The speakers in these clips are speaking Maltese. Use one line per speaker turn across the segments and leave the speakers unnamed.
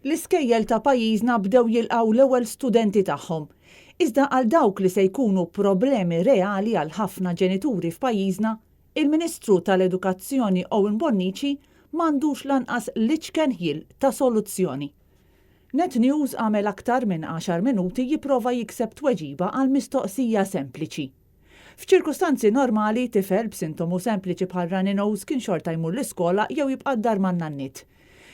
L-iskejjel ta' pajjiżna bdew jilqgħu l-ewwel studenti tagħhom. Iżda għal dawk li se jkunu problemi reali għal ħafna ġenituri f'pajjiżna, il-Ministru tal-Edukazzjoni Owen Bonnici m'għandux lanqas l-iċken ħiel ta' soluzzjoni. Net News għamel aktar minn 10 minuti jipprova jikseb tweġiba għal mistoqsija sempliċi. F'ċirkustanzi normali tifel b'sintomu sempliċi bħal runny nose kien xorta jmur l-iskola jew jibqa' d-dar man-nannit.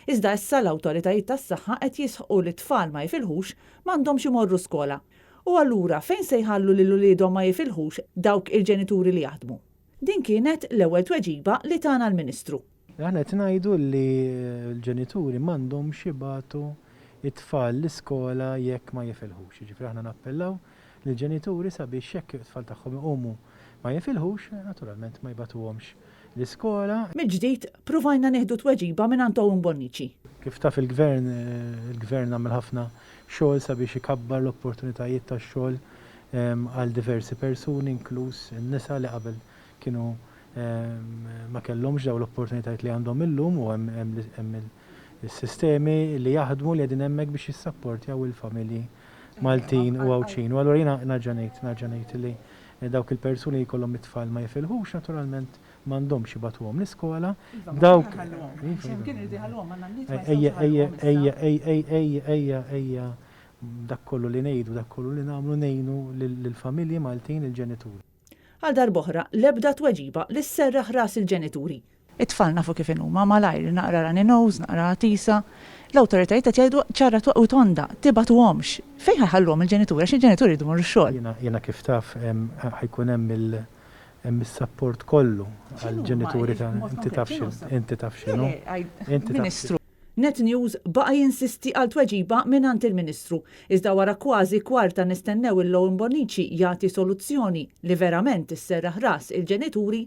Iżda issa l-awtoritajiet tas-saħħa qed jisħqu li t-tfal ma jifilħux m'għandhomx imorru skola. U allura fejn se jħallu lil uliedhom ma jifilħux dawk il-ġenituri li jaħdmu? Din kienet l-ewwel tweġiba li tagħna l-Ministru.
Aħna qed ngħidu li l-ġenituri m'għandhomx jibagħtu it-tfal l-iskola jekk ma jifilħux. Jiġifieri aħna nappellaw lill-ġenituri sabiex jekk it-tfal tagħhom iqumu ma jifilħux, naturalment ma jibagħtuhomx l-iskola.
Mill-ġdid pruvajna nieħdu tweġiba minn Owen Bonnici.
Kif taf il-gvern għamel ħafna xogħol sabiex ikabbar l-opportunitajiet tax-xogħol għal diversi persuni, inkluż in-nisa li qabel kienu ma kellhomx dawn l-opportunitajiet li għandhom illum u hemm is-sistemi li jaħdmu li qegħdin hemmhekk biex jissapportjaw il-familji Maltin u Għawċin. U allura jiena narġa' ngħid li dawk il-persuni li jkollhom it-tfal ma jifilħux naturalment m'għandhomx jibagħtuhom l-iskola. Dawk ejja dak kollu li ngħidu, dak kollu li nagħmlu ngħinu lill-familji Maltin il-ġenituri.
Għal darb'oħra l-ebda tweġiba li sserraħ ras il-ġenituri. It-tfal nafu kif huma malajr naqra runny nose, naqra tisa. L-awtoritajiet qed jgħidu ċara u tonda tibagħtuhomx. Fejn ħajħallhom il-ġenituri għax il-ġenituri jdu marru x-xogħol.
Jiena kif taf ħajkun hemm is-sapport kollu għall-ġenituri ta' inti taf x'inhu.
Ministru. Net News baqa' jinsisti għal tweġiba mingħand il-Ministru, iżda wara kważi kwarta nistennew il-Owen Bonnici jagħti soluzzjoni li verament isserraħ ras il-ġenituri,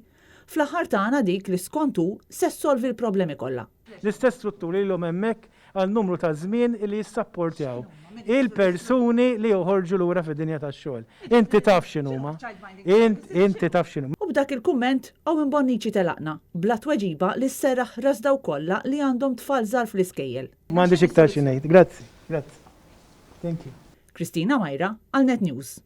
fl-aħħar tagħna dik li skontu se ssolvi l-problemi kollha.
L-istess strutturi li hemmhekk għal numru ta' żmien li jissapportjaw il-persuni li joħorġu lura fid-dinja tax-xogħol. Inti taf x'inhuma. Inti taf x'inhuma.
U b'dak il-kumment Owen Bonnici telaqna bla tweġiba li sserraħ ras daw kollha li għandhom tfal żgħar fl-iskejjel.
M'għandix iktar xi ngħid. Grazzi. Thank you.
Kristina Majra għal Net News.